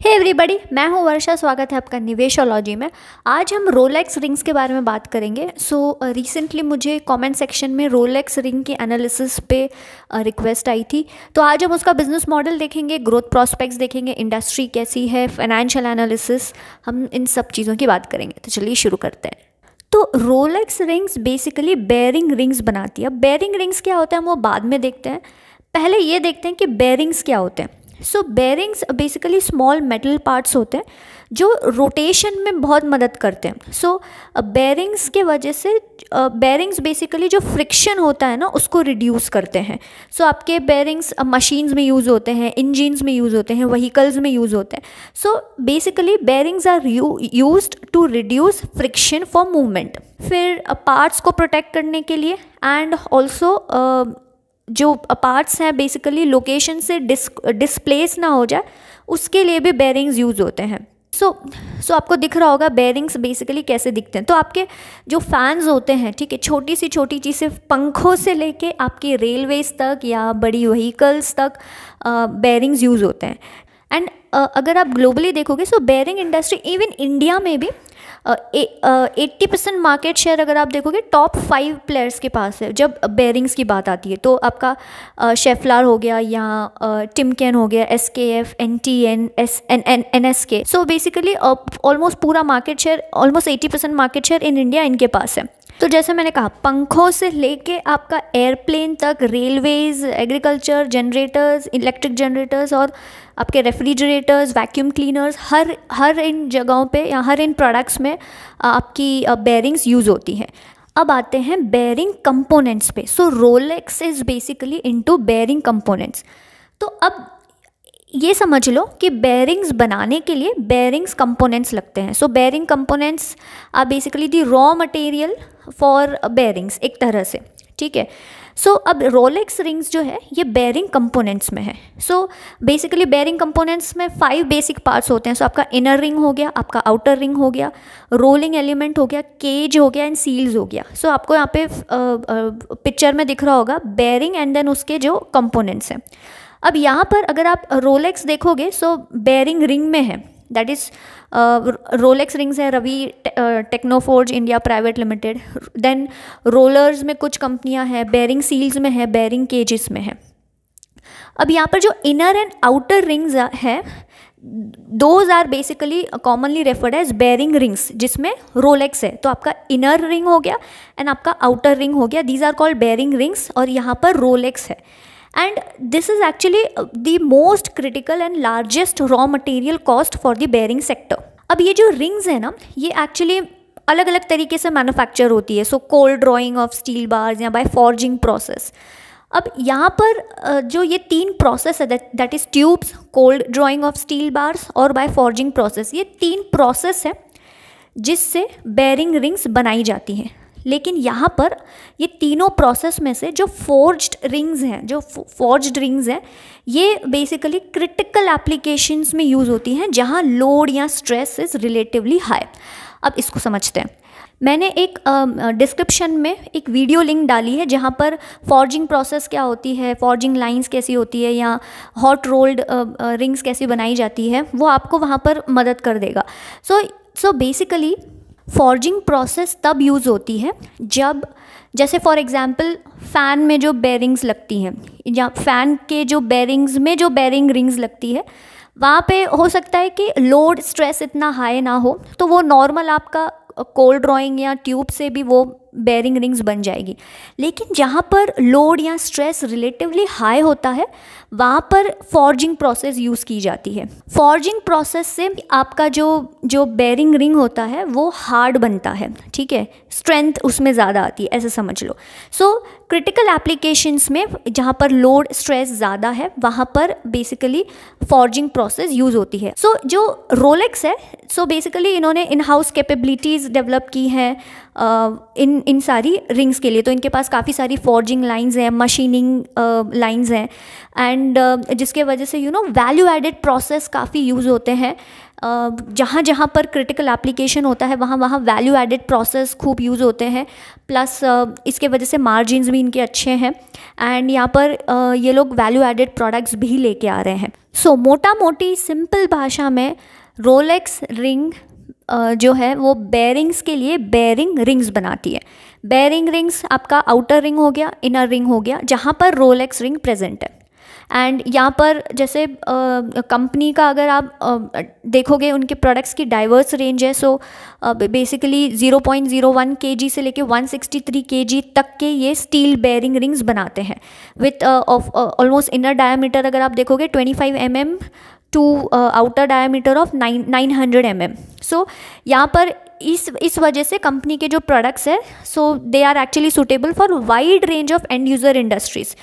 Hey everybody, मैं हूं वर्षा। स्वागत है आपका निवेशोलॉजी में। आज हम रोलेक्स रिंग्स के बारे में बात करेंगे। रिसेंटली मुझे कमेंट सेक्शन में रोलेक्स रिंग के एनालिसिस पे रिक्वेस्ट आई थी, तो आज हम उसका बिजनेस मॉडल देखेंगे, ग्रोथ प्रॉस्पेक्ट्स देखेंगे, इंडस्ट्री कैसी है, फाइनेंशियल एनालिसिस, हम इन सब चीज़ों की बात करेंगे। तो चलिए शुरू करते हैं। तो Rolex rings basically bearing rings बनाती है। अब बेयरिंग रिंग्स क्या होता है हम वो बाद में देखते हैं, पहले ये देखते हैं कि बेयरिंग्स क्या होते हैं। Bearings basically small metal parts होते हैं जो रोटेशन में बहुत मदद करते हैं। बेयरिंग्स के वजह से बेयरिंग्स बेसिकली जो फ्रिक्शन होता है ना उसको रिड्यूस करते हैं। आपके बेयरिंग्स मशीन्स में यूज़ होते हैं, इंजन्स में यूज़ होते हैं, व्हीकल्स में यूज़ होते हैं। Basically bearings are used to reduce friction for movement. फिर पार्ट्स को प्रोटेक्ट करने के लिए एंड ऑल्सो जो पार्ट्स हैं बेसिकली लोकेशन से डिस्प्लेस ना हो जाए उसके लिए भी बेयरिंग्स यूज़ होते हैं। आपको दिख रहा होगा बेयरिंग्स बेसिकली कैसे दिखते हैं। तो आपके जो फैंस होते हैं, ठीक है, छोटी सी सिर्फ पंखों से लेके आपकी रेलवेज तक या बड़ी व्हीकल्स तक बेयरिंग्स यूज़ होते हैं। एंड अगर आप ग्लोबली देखोगे बेयरिंग इंडस्ट्री इवन इंडिया में भी 80% मार्केट शेयर अगर आप देखोगे टॉप 5 प्लेयर्स के पास है जब बेयरिंग्स की बात आती है। तो आपका शेफलार हो गया या टिमकेन हो गया, SKF, NTN, NSK। Basically almost पूरा market share, almost 80% market share in India इनके पास है। तो जैसे मैंने कहा, पंखों से लेके आपका एयरप्लेन तक, railways, agriculture, generators, electric generators और आपके रेफ्रिजरेटर्स, वैक्यूम क्लीनर्स, हर इन जगहों पे या हर इन प्रोडक्ट्स में आपकी बेयरिंग्स यूज़ होती हैं। अब आते हैं बेयरिंग कंपोनेंट्स पे। Rolex is basically into bearing components. तो अब ये समझ लो कि बेयरिंग्स बनाने के लिए बेयरिंग्स कंपोनेंट्स लगते हैं। Bearing components are basically the raw material for bearings एक तरह से, ठीक है। अब रोलेक्स रिंग्स जो है ये बेयरिंग कंपोनेंट्स में है। बेसिकली बेयरिंग कंपोनेंट्स में 5 बेसिक पार्ट्स होते हैं। आपका इनर रिंग हो गया, आपका आउटर रिंग हो गया, रोलिंग एलिमेंट हो गया, केज हो गया एंड सील्स हो गया। आपको यहाँ पे पिक्चर में दिख रहा होगा बेयरिंग एंड देन उसके जो कंपोनेंट्स हैं। अब यहाँ पर अगर आप रोलेक्स देखोगे बेयरिंग रिंग में है, दैट इज़ रोलेक्स रिंग्स है Ravi Technoforge India private limited. Then rollers में कुछ कंपनियां हैं, बेयरिंग सील्स में है, बेयरिंग केजेस में है। अब यहाँ पर जो इनर एंड आउटर रिंग्स है, those are basically commonly referred as bearing rings, जिसमें रोलेक्स है। तो आपका इनर रिंग हो गया एंड आपका आउटर रिंग हो गया, these are called bearing rings, और यहाँ पर रोलेक्स है। And this is actually the most critical and largest raw material cost for the bearing sector. अब ये जो rings है ना, ये actually अलग अलग तरीके से मैन्युफैक्चर होती है। cold drawing of steel bars या by forging process। अब यहाँ पर जो ये 3 प्रोसेस है, that is tubes, cold drawing of steel bars और by forging process, ये 3 प्रोसेस है जिससे बेयरिंग रिंग्स बनाई जाती हैं। लेकिन यहाँ पर ये तीनों प्रोसेस में से जो फोर्ज्ड रिंग्स हैं, ये बेसिकली क्रिटिकल एप्लीकेशंस में यूज़ होती हैं जहाँ लोड या स्ट्रेस इज़ रिलेटिवली हाई। अब इसको समझते हैं। मैंने एक डिस्क्रिप्शन में एक वीडियो लिंक डाली है जहाँ पर फॉर्जिंग प्रोसेस क्या होती है, फॉर्जिंग लाइंस कैसी होती है या हॉट रोल्ड रिंग्स कैसी बनाई जाती है, वो आपको वहाँ पर मदद कर देगा। सो बेसिकली फॉर्जिंग प्रोसेस तब यूज़ होती है जब, जैसे फॉर एग्जांपल फ़ैन में जो बेयरिंग्स लगती हैं या फ़ैन के जो बेयरिंग्स में जो बेयरिंग रिंग्स लगती है, वहाँ पे हो सकता है कि लोड स्ट्रेस इतना हाई ना हो, तो वो नॉर्मल आपका कोल्ड ड्रॉइंग या ट्यूब से भी वो बेयरिंग रिंग्स बन जाएगी। लेकिन जहाँ पर लोड या स्ट्रेस रिलेटिवली हाई होता है, वहाँ पर फॉर्जिंग प्रोसेस यूज़ की जाती है। फॉर्जिंग प्रोसेस से आपका जो बेयरिंग रिंग होता है वो हार्ड बनता है, ठीक है, स्ट्रेंथ उसमें ज़्यादा आती है, ऐसे समझ लो। क्रिटिकल एप्लीकेशंस में जहाँ पर लोड स्ट्रेस ज़्यादा है, वहाँ पर बेसिकली फॉर्जिंग प्रोसेस यूज़ होती है। जो रोलेक्स है, बेसिकली इन्होंने इन हाउस कैपेबिलिटीज़ डेवलप की हैं इन सारी रिंग्स के लिए। तो इनके पास काफ़ी सारी फॉर्जिंग लाइंस हैं, मशीनिंग लाइंस हैं, एंड जिसके वजह से वैल्यू एडेड प्रोसेस काफ़ी यूज़ होते हैं। जहाँ जहाँ पर क्रिटिकल एप्लीकेशन होता है वहाँ वहाँ वैल्यू एडेड प्रोसेस खूब यूज़ होते हैं। प्लस इसके वजह से मार्जिन्स भी इनके अच्छे हैं, एंड यहाँ पर ये लोग वैल्यू एडेड प्रोडक्ट्स भी लेके आ रहे हैं। सो मोटा मोटी सिंपल भाषा में रोलेक्स रिंग जो है वो बेयरिंग्स के लिए बेयरिंग रिंग्स बनाती है। बेयरिंग रिंग्स आपका आउटर रिंग हो गया, इनर रिंग हो गया, जहाँ पर रोलेक्स रिंग प्रेजेंट है। एंड यहाँ पर जैसे कंपनी का अगर आप देखोगे, उनके प्रोडक्ट्स की डाइवर्स रेंज है। सो बेसिकली 0.01 kg से लेके 163 kg तक के ये स्टील बेयरिंग रिंग्स बनाते हैं विथ ऑलमोस्ट इनर डायमीटर अगर आप देखोगे 25 mm to outer diameter of 900 mm। So यहाँ पर इस वजह से कंपनी के जो प्रोडक्ट्स है, so they are actually suitable for wide range of end user industries,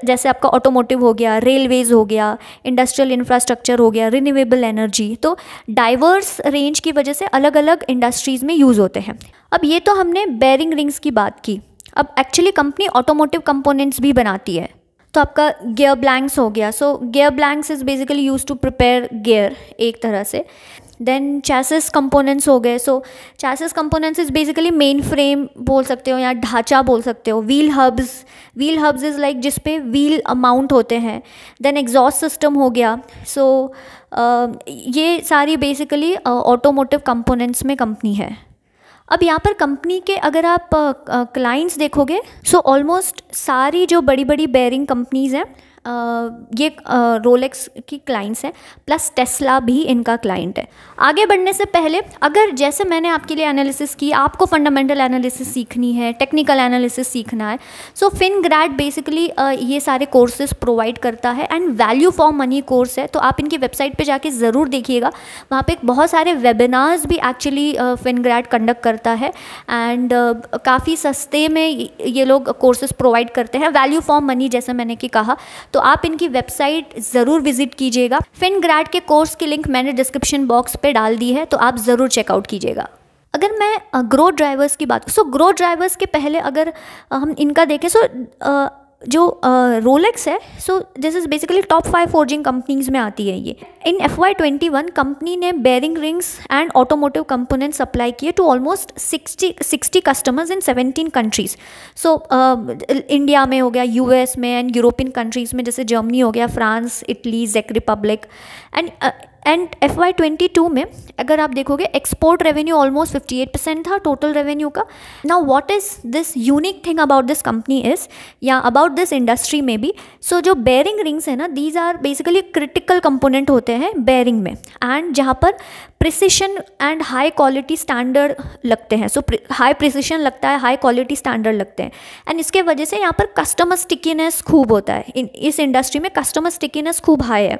जैसे आपका ऑटोमोटिव हो गया, रेलवेज़ हो गया, इंडस्ट्रियल इंफ्रास्ट्रक्चर हो गया, रिन्यूएबल एनर्जी। तो डाइवर्स रेंज की वजह से अलग अलग इंडस्ट्रीज़ में यूज़ होते हैं। अब ये तो हमने बेयरिंग रिंग्स की बात की। अब एक्चुअली कंपनी ऑटोमोटिव कंपोनेंट्स भी बनाती है। तो आपका गियर ब्लैंक्स हो गया। So gear blanks is basically use to prepare gear एक तरह से। देन चैसिस कंपोनेंट्स हो गए। So chassis components is basically main frame बोल सकते हो या ढांचा बोल सकते हो। व्हील हब्स इज़ लाइक जिस पे व्हील माउंट होते हैं। देन एग्जॉस्ट सिस्टम हो गया। सो ये सारी बेसिकली ऑटोमोटिव कंपोनेंट्स में कंपनी है। अब यहाँ पर कंपनी के अगर आप क्लाइंट्स देखोगे, सो ऑलमोस्ट सारी जो बड़ी बड़ी बेयरिंग कंपनीज़ हैं ये रोलेक्स की क्लाइंट्स हैं, प्लस टेस्ला भी इनका क्लाइंट है। आगे बढ़ने से पहले अगर जैसे मैंने आपके लिए एनालिसिस की, आपको फंडामेंटल एनालिसिस सीखनी है, टेक्निकल एनालिसिस सीखना है, सो फिनग्रैड बेसिकली ये सारे कोर्सेज प्रोवाइड करता है and value for money course है। तो आप इनकी वेबसाइट पे जाके ज़रूर देखिएगा, वहाँ पे बहुत सारे वेबिनार्स भी एक्चुअली फिनग्रैड कंडक्ट करता है, एंड काफ़ी सस्ते में ये लोग कोर्सेज प्रोवाइड करते हैं, वैल्यू फॉर मनी जैसे मैंने कि कहा। तो आप इनकी वेबसाइट ज़रूर विजिट कीजिएगा। फिनग्रैड के कोर्स की लिंक मैंने डिस्क्रिप्शन बॉक्स पे डाल दी है, तो आप ज़रूर चेकआउट कीजिएगा। अगर मैं ग्रोथ ड्राइवर्स की बात, सो ग्रोथ ड्राइवर्स के पहले अगर हम इनका देखें, सो जो रोलेक्स है, so this is basically top 5 forging companies में आती है ये। इन FY21 कंपनी ने bearing rings and automotive components supply किए to almost 60 customers in 17 countries. So India में हो गया, US में, एंड यूरोपियन कंट्रीज़ में जैसे जर्मनी हो गया, France, Italy, Jake Republic. And FY22 में अगर आप देखोगे एक्सपोर्ट रेवेन्यू ऑलमोस्ट 58% था टोटल रेवेन्यू का। Now what is this unique thing about this company is, या अबाउट दिस इंडस्ट्री में भी, सो जो बेयरिंग रिंग्स है ना, these are basically critical component होते हैं बेयरिंग में, एंड जहाँ पर precision and high quality standard लगते हैं। सो हाई प्रिसिशन लगता है, हाई क्वालिटी स्टैंडर्ड लगते हैं, एंड इसके वजह से यहाँ पर कस्टमर स्टिकीनेस खूब होता है। इस इंडस्ट्री में कस्टमर स्टिकीनेस खूब हाई है।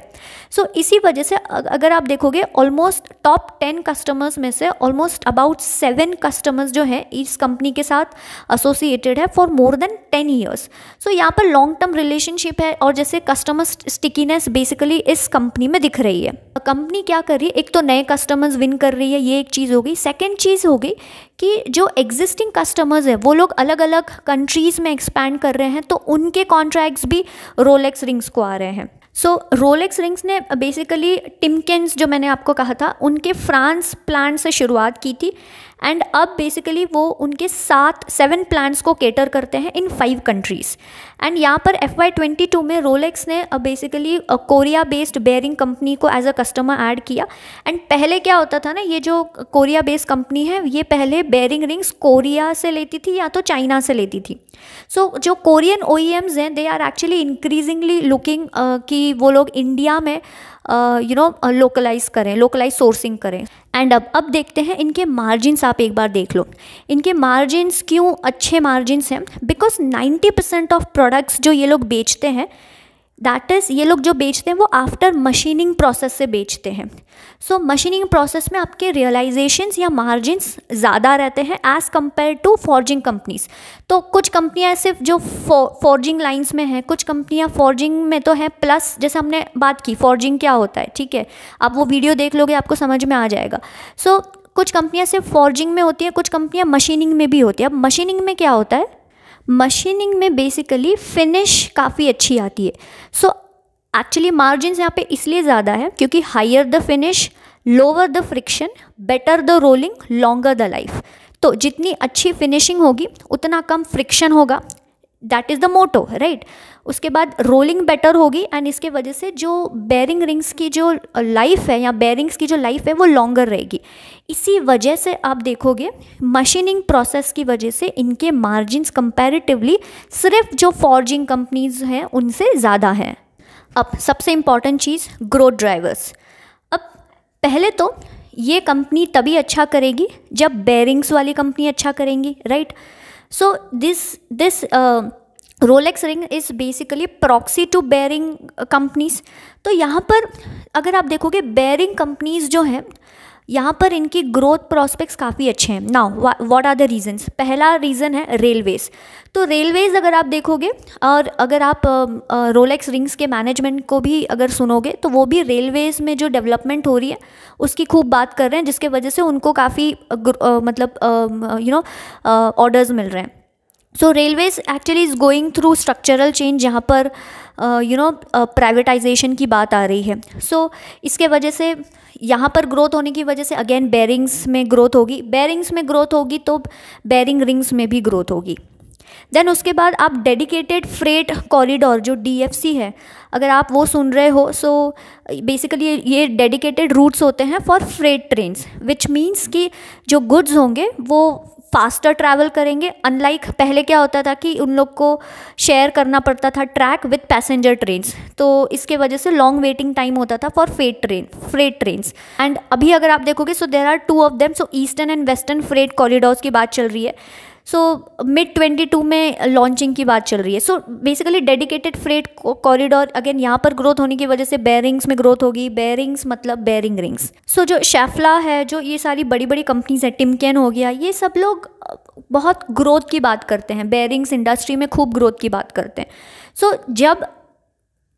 सो इसी वजह से अगर आप देखोगे ऑलमोस्ट टॉप 10 कस्टमर्स में से ऑलमोस्ट अबाउट 7 कस्टमर्स जो हैं इस कंपनी के साथ एसोसिएटेड है फॉर मोर देन 10 ईयर्स। सो यहाँ पर लॉन्ग टर्म रिलेशनशिप है, और जैसे कस्टमर स्टिकीनेस बेसिकली इस कंपनी में दिख रही है। कंपनी क्या कर रही है, एक तो नए कस्टमर्स विन कर रही है, ये एक चीज़ हो गई। सेकेंड चीज़ हो गई कि जो एग्जिस्टिंग कस्टमर्स हैं वो लोग अलग अलग कंट्रीज़ में एक्सपैंड कर रहे हैं, तो उनके कॉन्ट्रैक्ट्स भी रोलेक्स रिंग्स को आ रहे हैं। सो रोलेक्स रिंग्स ने बेसिकली टिमकेन्स जो मैंने आपको कहा था उनके फ्रांस प्लांट से शुरुआत की थी, एंड अब बेसिकली वो उनके 7 प्लांट्स को केटर करते हैं इन 5 कंट्रीज़। एंड यहाँ पर FY22 में रोलेक्स ने basically Korea based bearing company को एज अ कस्टमर ऐड किया। एंड पहले क्या होता था ना, ये जो कोरिया बेस्ड कंपनी है ये पहले बेयरिंग रिंग्स कोरिया से लेती थी या तो चाइना से लेती थी। सो जो कोरियन OEMs हैं they are actually increasingly looking कि वो लोग इंडिया में लोकलाइज करें, लोकलाइज सोर्सिंग करें। एंड अब देखते हैं इनके मार्जिन्स, आप एक बार देख लो इनके मार्जिन्स क्यों अच्छे मार्जिन्स हैं। बिकॉज 90% ऑफ प्रोडक्ट्स जो ये लोग बेचते हैं, दैट इज़ ये लोग जो बेचते हैं वो आफ्टर मशीनिंग प्रोसेस से बेचते हैं। सो मशीनिंग प्रोसेस में आपके रियलाइजेशंस या मार्जिन्स ज़्यादा रहते हैं as compare to forging companies. तो कुछ कंपनियां सिर्फ जो फॉर्जिंग लाइंस में हैं, कुछ कंपनियां फॉर्जिंग में तो हैं, प्लस जैसे हमने बात की फॉर्जिंग क्या होता है, ठीक है, आप वो वीडियो देख लोगे आपको समझ में आ जाएगा। सो कुछ कंपनियां सिर्फ फॉर्जिंग में होती हैं, कुछ कंपनियां मशीनिंग में भी होती है। अब मशीनिंग में क्या होता है, मशीनिंग में बेसिकली फिनिश काफ़ी अच्छी आती है। सो एक्चुअली मार्जिन यहाँ पे इसलिए ज़्यादा है क्योंकि higher the finish, lower the friction, better the rolling, longer the life. तो जितनी अच्छी फिनिशिंग होगी उतना कम फ्रिक्शन होगा, that is the motto, right. उसके बाद रोलिंग बेटर होगी एंड इसके वजह से जो बेरिंग रिंग्स की जो लाइफ है या बेरिंग्स की जो लाइफ है वो लॉन्गर रहेगी। इसी वजह से आप देखोगे मशीनिंग प्रोसेस की वजह से इनके मार्जिन्स कंपैरेटिवली सिर्फ जो फॉर्जिंग कंपनीज हैं उनसे ज़्यादा हैं। अब सबसे इम्पॉर्टेंट चीज़, ग्रोथ ड्राइवर्स। अब पहले तो ये कंपनी तभी अच्छा करेगी जब बेरिंग्स वाली कंपनी अच्छा करेंगी, right. So this Rolex ring is basically proxy to bearing companies. तो यहाँ पर अगर आप देखोगे बेरिंग कंपनीज जो हैं यहाँ पर इनकी ग्रोथ प्रॉस्पेक्ट्स काफ़ी अच्छे हैं। Now what are the reasons. पहला रीज़न है रेलवेज़। तो रेलवेज़ अगर आप देखोगे और अगर आप रोलेक्स रिंग्स के मैनेजमेंट को भी अगर सुनोगे तो वो भी रेलवेज़ में जो डेवलपमेंट हो रही है उसकी खूब बात कर रहे हैं, जिसके वजह से उनको काफ़ी ऑर्डर्स मिल रहे हैं। So railways actually is going through structural change, जहाँ पर प्राइवेटाइजेशन की बात आ रही है। सो इसके वजह से यहाँ पर ग्रोथ होने की वजह से अगेन बेरिंग्स में ग्रोथ होगी, बेरिंग्स में ग्रोथ होगी तो बेरिंग रिंग्स में भी ग्रोथ होगी। देन उसके बाद आप डेडिकेटेड फ्रेट कॉरिडोर जो DFC है, अगर आप वो सुन रहे हो, सो बेसिकली ये डेडिकेटेड रूट्स होते हैं for freight trains, which means कि जो गुड्स होंगे वो फास्टर ट्रैवल करेंगे। अनलाइक पहले क्या होता था कि उन लोग को शेयर करना पड़ता था ट्रैक विद पैसेंजर ट्रेन्स, तो इसके वजह से लॉन्ग वेटिंग टाइम होता था फॉर फ्रेट ट्रेन्स। एंड अभी अगर आप देखोगे so there are 2 of them. So eastern and western freight corridors की बात चल रही है। सो मिड 22 में लॉन्चिंग की बात चल रही है। So basically dedicated freight corridor, again यहाँ पर ग्रोथ होने की वजह से बेरिंग्स में ग्रोथ होगी। बेरिंग्स मतलब बेरिंग रिंग्स। सो जो शेफला है, जो ये सारी बड़ी बड़ी कंपनीज हैं, टिमकेन हो गया, ये सब लोग बहुत ग्रोथ की बात करते हैं, बेरिंग्स इंडस्ट्री में खूब ग्रोथ की बात करते हैं। सो जब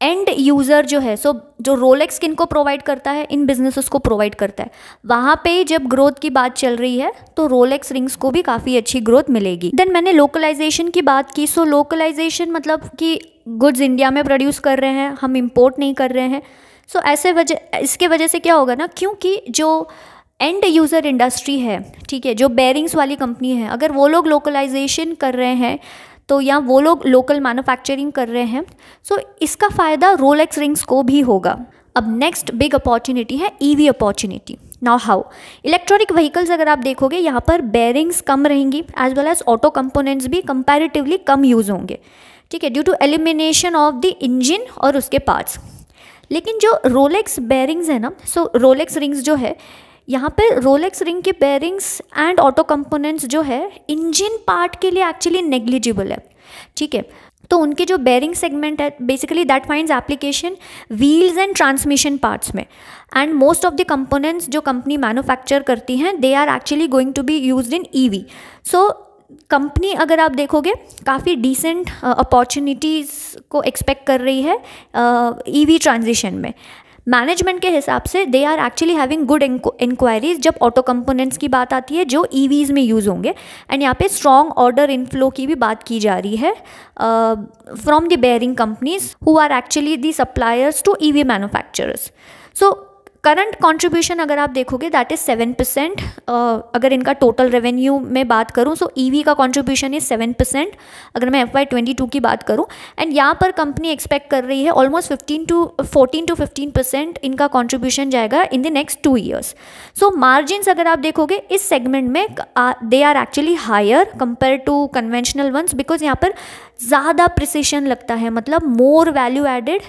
एंड यूज़र जो है, सो जो रोलेक्स किनको प्रोवाइड करता है, इन बिजनेसेस को प्रोवाइड करता है, वहाँ पे जब ग्रोथ की बात चल रही है तो रोलेक्स रिंग्स को भी काफ़ी अच्छी ग्रोथ मिलेगी। देन मैंने लोकलाइजेशन की बात की। सो लोकलाइजेशन मतलब कि गुड्स इंडिया में प्रोड्यूस कर रहे हैं, हम इम्पोर्ट नहीं कर रहे हैं। सो इसके वजह से क्या होगा ना, क्योंकि जो एंड यूज़र इंडस्ट्री है, ठीक है, जो बेरिंग्स वाली कंपनी है, अगर वो लोग लोकलाइजेशन कर रहे हैं तो या वो लोग लोकल मैन्युफैक्चरिंग कर रहे हैं, सो इसका फ़ायदा रोलेक्स रिंग्स को भी होगा। अब नेक्स्ट बिग अपॉर्चुनिटी है EV opportunity. Now how, electronic vehicles अगर आप देखोगे यहाँ पर बेरिंग्स कम रहेंगी as well as auto components भी कंपैरेटिवली कम यूज़ होंगे, ठीक है, due to elimination of the engine और उसके पार्ट्स। लेकिन जो रोलेक्स बेरिंग्स है ना, सो रोलेक्स रिंग्स जो है, यहाँ पे रोलेक्स रिंग के बेरिंग्स एंड ऑटो कंपोनेंट्स जो है इंजन पार्ट के लिए एक्चुअली नेग्लिजिबल है, ठीक है। तो उनके जो बेरिंग सेगमेंट है basically that finds application wheels and transmission parts में, and most of the components जो कंपनी मैन्युफैक्चर करती हैं they are actually going to be used in EV। So company अगर आप देखोगे काफ़ी डिसेंट अपॉर्चुनिटीज़ को एक्सपेक्ट कर रही है EV ट्रांजिशन में। मैनेजमेंट के हिसाब से they are actually having good inquiries जब ऑटो कंपोनेंट्स की बात आती है जो EVs में यूज़ होंगे, एंड यहाँ पे स्ट्रॉन्ग ऑर्डर इनफ्लो की भी बात की जा रही है from the bearing companies who are actually the suppliers to EV manufacturers. So current contribution अगर आप देखोगे दैट इज़ 7%। अगर इनका टोटल रेवेन्यू में बात करूँ सो EV का कंट्रीब्यूशन इज 7% अगर मैं FY22 की बात करूँ, एंड यहाँ पर कंपनी एक्सपेक्ट कर रही है ऑलमोस्ट 14 to 15% इनका कंट्रीब्यूशन जाएगा in the next 2 years। So margins अगर आप देखोगे इस सेगमेंट में they are actually higher compare to conventional ones, because यहाँ पर ज़्यादा प्रिसिशन लगता है, मतलब more value added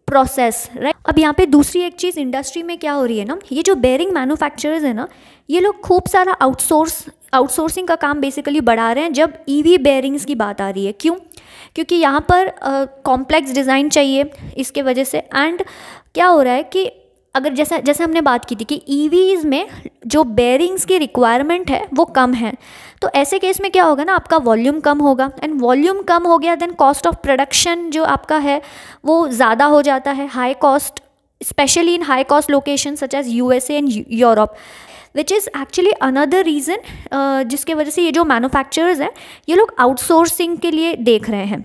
process, right. अब यहाँ पे दूसरी एक चीज़ इंडस्ट्री में क्या हो रही है ना, ये जो बेरिंग मैन्युफैक्चरर्स है ना, ये लोग खूब सारा आउटसोर्सिंग का काम बेसिकली बढ़ा रहे हैं जब EV बेरिंग्स की बात आ रही है। क्यों? क्योंकि यहाँ पर कॉम्प्लेक्स डिज़ाइन चाहिए इसके वजह से, एंड क्या हो रहा है कि अगर जैसे हमने बात की थी कि EVs में जो बेरिंग्स की रिक्वायरमेंट है वो कम है, तो ऐसे केस में क्या होगा ना, आपका वॉल्यूम कम होगा, एंड वॉल्यूम कम हो गया देन कॉस्ट ऑफ प्रोडक्शन जो आपका है वो ज़्यादा हो जाता है, high cost, specially in high cost location such as USA and Europe. Which is actually another reason जिसके वजह से ये जो मैन्युफैक्चरर्स हैं ये लोग आउटसोर्सिंग के लिए देख रहे हैं।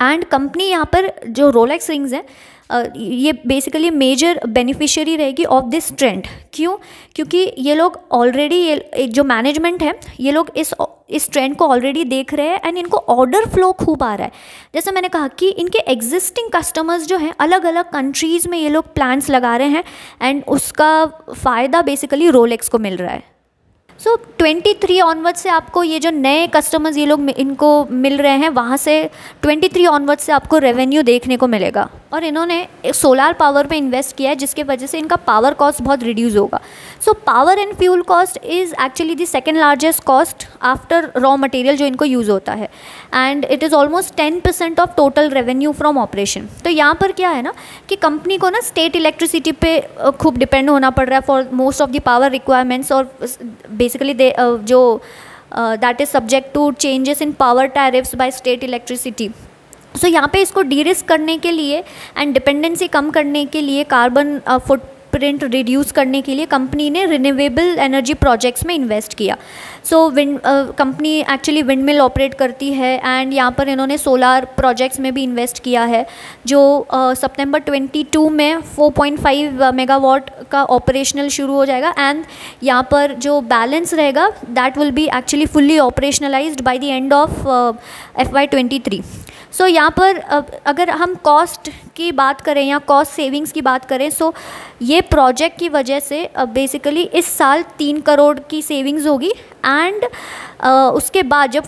एंड कंपनी यहाँ पर जो रोलेक्स रिंग्स हैं ये बेसिकली मेजर बेनिफिशियरी रहेगी ऑफ दिस ट्रेंड। क्यों? क्योंकि ये लोग ऑलरेडी, ये जो मैनेजमेंट है ये लोग इस ट्रेंड को ऑलरेडी देख रहे हैं एंड इनको ऑर्डर फ्लो खूब आ रहा है। जैसे मैंने कहा कि इनके एग्जिस्टिंग कस्टमर्स जो हैं अलग अलग कंट्रीज़ में ये लोग प्लान्स लगा रहे हैं एंड उसका फ़ायदा बेसिकली रोलेक्स को मिल रहा है। सो 23 ऑनवर्ड से आपको ये जो नए कस्टमर्स ये लोग इनको मिल रहे हैं वहाँ से 23 ऑनवर्ड से आपको रेवेन्यू देखने को मिलेगा। और इन्होंने सोलार पावर पे इन्वेस्ट किया है जिसके वजह से इनका पावर कॉस्ट बहुत रिड्यूस होगा। So power and fuel cost is actually the second largest cost after raw material जो इनको यूज़ होता है and it is almost 10% of total revenue from operation. तो यहाँ पर क्या है ना कि कंपनी को ना स्टेट इलेक्ट्रिसिटी पे खूब डिपेंड होना पड़ रहा है for most of the power requirements और बेसिकली जो that is subject to changes in power tariffs by state electricity. So यहाँ पे इसको डी रिस्क करने के लिए एंड डिपेंडेंसी कम करने के लिए, कार्बन फुटप्रिंट रिड्यूस करने के लिए कंपनी ने रिन्यूएबल एनर्जी प्रोजेक्ट्स में इन्वेस्ट किया। So company actually wind mill operate करती है एंड यहाँ पर इन्होंने सोलार प्रोजेक्ट्स में भी इन्वेस्ट किया है जो सितंबर 22 में 4.5 मेगावाट का ऑपरेशनल शुरू हो जाएगा एंड यहाँ पर जो बैलेंस रहेगा that will be actually fully operationalised by the end of FY23। सो यहाँ पर अगर हम कॉस्ट की बात करें या कॉस्ट सेविंग्स की बात करें, सो ये प्रोजेक्ट की वजह से बेसिकली इस साल 3 करोड़ की सेविंग्स होगी एंड उसके बाद जब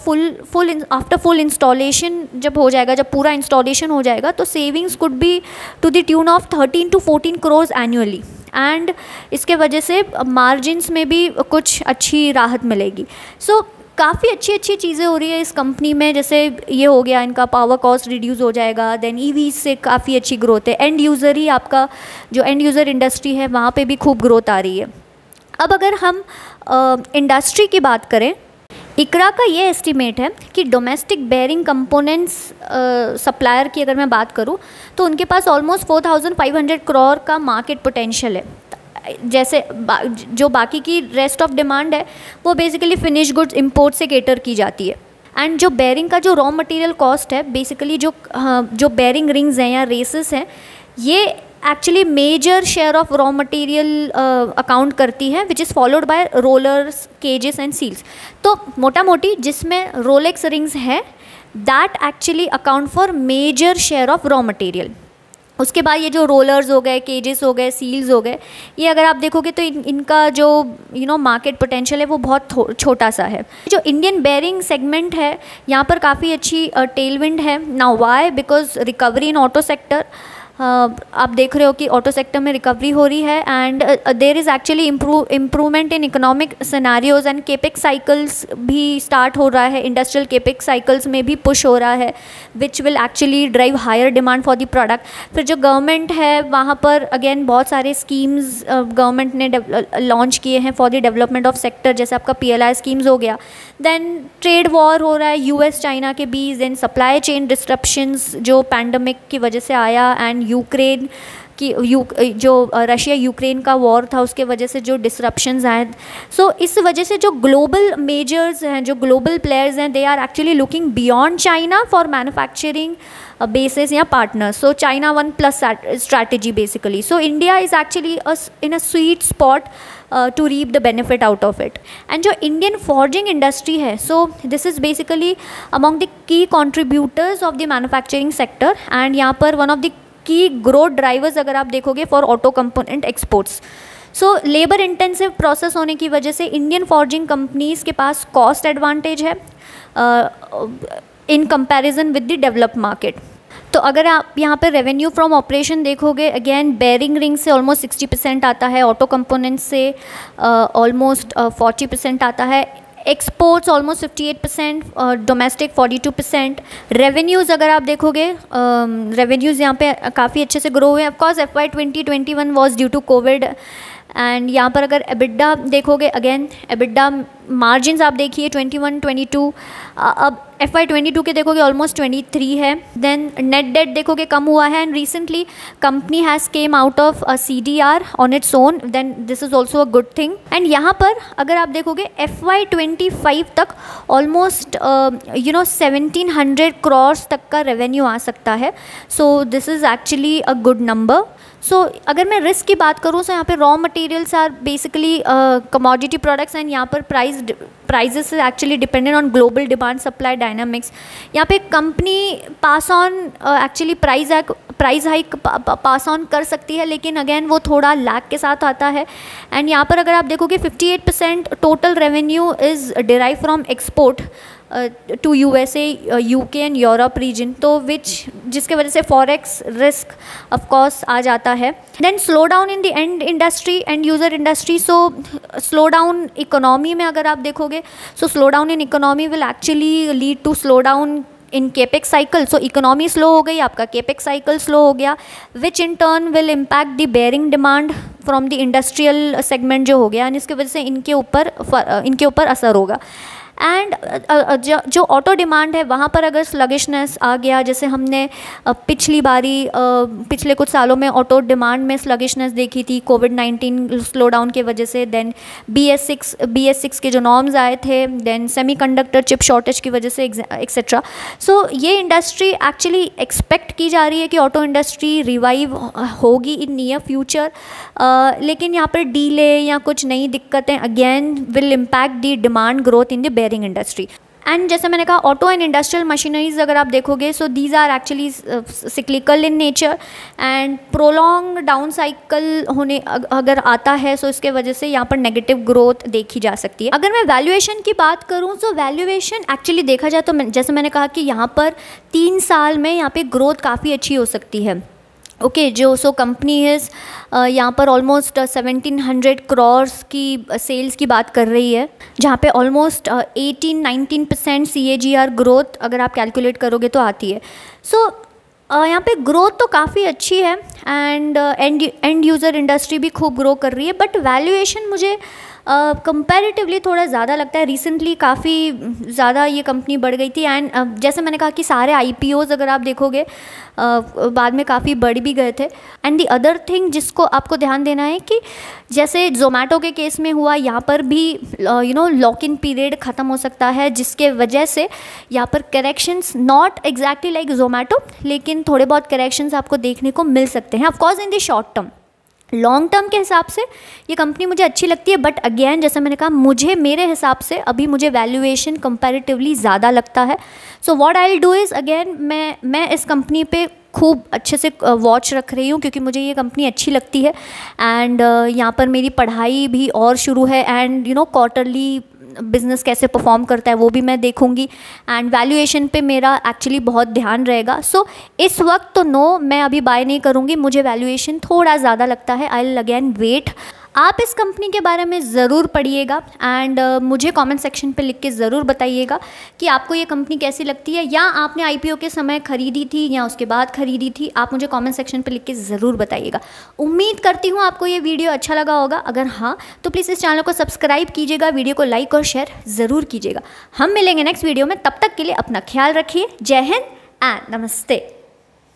आफ्टर फुल इंस्टॉलेशन जब हो जाएगा, जब पूरा इंस्टॉलेशन हो जाएगा तो savings could be to the tune of 13 to 14 crore annually and इसके वजह से मार्जिन्स में भी कुछ अच्छी राहत मिलेगी। सो काफ़ी अच्छी चीज़ें हो रही है इस कंपनी में। जैसे ये हो गया, इनका पावर कॉस्ट रिड्यूस हो जाएगा, देन ईवी से काफ़ी अच्छी ग्रोथ है, एंड यूज़र ही आपका जो एंड यूज़र इंडस्ट्री है वहाँ पे भी खूब ग्रोथ आ रही है। अब अगर हम इंडस्ट्री की बात करें, इकरा का ये एस्टिमेट है कि डोमेस्टिक बेयरिंग कंपोनेंट्स सप्लायर की अगर मैं बात करूँ तो उनके पास ऑलमोस्ट 4,500 करोड़ का मार्केट पोटेंशियल है। जैसे जो बाकी की रेस्ट ऑफ डिमांड है वो बेसिकली फिनिश गुड्स इंपोर्ट से केटर की जाती है एंड जो बेयरिंग का जो रॉ मटेरियल कॉस्ट है बेसिकली जो बेयरिंग रिंग्स हैं या रेसेस हैं ये actually major share of raw material account करती है which is followed by rollers, cages and seals. तो मोटा मोटी जिसमें रोलेक्स रिंग्स है that actually account for major share of raw material. उसके बाद ये जो रोलर्स हो गए, केजेस हो गए, सील्स हो गए, ये अगर आप देखोगे तो इनका जो मार्केट पोटेंशियल है वो बहुत छोटा सा है। जो इंडियन बेयरिंग सेगमेंट है यहाँ पर काफ़ी अच्छी टेलविंड है। Now why? Because recovery in auto sector, आप देख रहे हो कि ऑटो सेक्टर में रिकवरी हो रही है and there is actually improvement in economic scenarios and capex cycles भी स्टार्ट हो रहा है। इंडस्ट्रियल केपेक्स साइकिल्स में भी पुश हो रहा है which will actually drive higher demand for the product. फिर जो गवर्नमेंट है वहाँ पर अगेन बहुत सारे स्कीम्स गवर्नमेंट ने लॉन्च किए हैं for the development of sector, जैसे आपका PLI स्कीम्स हो गया। देन ट्रेड वॉर हो रहा है US चाइना के बीच, देन सप्लाई चेन डिस्ट्रप्शंस जो पैंडमिक की वजह से आया एंड यूक्रेन की जो रशिया यूक्रेन का वॉर था उसके वजह से जो डिसरप्शंस आए। सो इस वजह से जो ग्लोबल मेजर्स हैं, जो ग्लोबल प्लेयर्स हैं, they are actually looking beyond China for manufacturing bases या partners. So China 1+ strategy basically. So India is actually in a sweet spot to reap the benefit out of it. And जो Indian forging industry है, so this is basically among the key contributors of the manufacturing sector and यहाँ पर one of the key growth drivers अगर आप देखोगे for auto component exports. So labour intensive process होने की वजह से इंडियन फॉर्जिंग कंपनीज़ के पास कॉस्ट एडवांटेज है in comparison with the developed market. तो अगर आप यहाँ पर रेवेन्यू फ्रॉम ऑपरेशन देखोगे, अगेन बेयरिंग रिंग से ऑलमोस्ट 60% आता है, ऑटो कंपोनेंट्स से ऑलमोस्ट 40% आता है, एक्सपोर्ट्स ऑलमोस्ट 58%, डोमेस्टिक 42%। रेवेन्यूज़ अगर आप देखोगे, रेवेन्यूज़ यहाँ पे काफ़ी अच्छे से ग्रो हुए हैं। Of course FY 2021 was due to covid. And यहाँ पर अगर एबिडा देखोगे, अगेन एबिडा मार्जिन्स आप देखिए 21, 22, अब FY22 के देखोगे ऑलमोस्ट 23 है। देन नेट डेट देखोगे कम हुआ है, and recently company has came out of CDR on its own, then this is also a good thing. And यहाँ पर अगर आप देखोगे FY25 तक ऑलमोस्ट 1700 करोड़ तक का रेवेन्यू आ सकता है। So this is actually a good number. So अगर मैं रिस्क की बात करूँ, तो यहाँ पे raw materials are basically commodity products, and यहाँ पर prices is actually dependent on global demand supply dynamics. यहाँ पे company pass on actually price hike pass on कर सकती है, लेकिन अगेन वो थोड़ा लैग के साथ आता है। एंड यहाँ पर अगर आप देखोगे 58% total revenue is derive from export to USA, UK and Europe region, तो जिसके वजह से फॉरेक्स रिस्क ऑफ कोर्स आ जाता है। Then slow down in the end user industry. So slow down economy में अगर आप देखोगे, so slow down in economy will actually lead to slow down in capex cycle. So economy slow हो गई, आपका केपेक्स साइकिल स्लो हो गया, which in turn will impact the bearing demand from the industrial segment जो हो गया, and इसकी वजह से इनके ऊपर असर होगा। एंड जो ऑटो डिमांड है वहाँ पर अगर स्लगिशनेस आ गया, जैसे हमने पिछले कुछ सालों में ऑटो डिमांड में स्लगिशनेस देखी थी कोविड-19 स्लो डाउन की वजह से, देन BS6 के जो नॉर्म्स आए थे, देन सेमीकंडक्टर चिप शॉर्टेज की वजह से एक्सेट्रा। सो ये इंडस्ट्री एक्चुअली एक्सपेक्ट की जा रही है कि ऑटो इंडस्ट्री रिवाइव होगी इन नियर फ्यूचर, लेकिन यहाँ पर डीले या कुछ नई दिक्कतें again will impact the demand growth in the bearing industry. And जैसे मैंने कहा, ऑटो एंड इंडस्ट्रियल मशीनरीज अगर आप देखोगे, so these are actually cyclical in nature, and prolong down cycle होने अगर आता है, सो इसके वजह से यहाँ पर नेगेटिव ग्रोथ देखी जा सकती है। अगर मैं वैल्यूएशन की बात करूँ, सो वैल्यूएशन एक्चुअली देखा जाए तो जैसे मैंने कहा कि यहाँ पर 3 साल में यहाँ पे ग्रोथ काफ़ी अच्छी हो सकती है। सो कंपनी इज़ यहाँ पर ऑलमोस्ट 1700 करोड़ की सेल्स की बात कर रही है, जहाँ पे ऑलमोस्ट 18-19% CAGR ग्रोथ अगर आप कैलकुलेट करोगे तो आती है। सो यहाँ पे ग्रोथ तो काफ़ी अच्छी है, एंड एंड यूज़र इंडस्ट्री भी खूब ग्रो कर रही है, बट वैल्यूएशन मुझे कंपैरेटिवली थोड़ा ज़्यादा लगता है। रिसेंटली काफ़ी ज़्यादा ये कंपनी बढ़ गई थी, एंड जैसे मैंने कहा कि सारे IPOs अगर आप देखोगे बाद में काफ़ी बढ़ भी गए थे। एंड दी अदर थिंग जिसको आपको ध्यान देना है कि जैसे जोमेटो के केस में हुआ, यहाँ पर भी लॉक इन पीरियड ख़त्म हो सकता है, जिसके वजह से यहाँ पर corrections not exactly like Zomato, लेकिन थोड़े बहुत करेक्शंस आपको देखने को मिल सकते हैं of course in the short term. Long term के हिसाब से ये कंपनी मुझे अच्छी लगती है, बट अगेन जैसे मैंने कहा, मेरे हिसाब से अभी मुझे वैल्यूएशन कंपैरेटिवली ज़्यादा लगता है। So what I will do is again मैं इस कंपनी पे खूब अच्छे से वॉच रख रही हूँ, क्योंकि मुझे ये कंपनी अच्छी लगती है, एंड यहाँ पर मेरी पढ़ाई भी और शुरू है, एंड क्वार्टरली बिज़नेस कैसे परफॉर्म करता है वो भी मैं देखूंगी, एंड वैल्यूएशन पे मेरा एक्चुअली बहुत ध्यान रहेगा। सो इस वक्त तो मैं अभी बाय नहीं करूँगी, मुझे वैल्यूएशन थोड़ा ज़्यादा लगता है। I will again wait. आप इस कंपनी के बारे में ज़रूर पढ़िएगा, एंड मुझे कमेंट सेक्शन पे लिख के ज़रूर बताइएगा कि आपको ये कंपनी कैसी लगती है, या आपने IPO के समय ख़रीदी थी या उसके बाद ख़रीदी थी। आप मुझे कमेंट सेक्शन पे लिख के ज़रूर बताइएगा। उम्मीद करती हूँ आपको ये वीडियो अच्छा लगा होगा। अगर हाँ, तो प्लीज़ इस चैनल को सब्सक्राइब कीजिएगा, वीडियो को लाइक और शेयर ज़रूर कीजिएगा। हम मिलेंगे नेक्स्ट वीडियो में, तब तक के लिए अपना ख्याल रखिए। जय हिंद एंड नमस्ते।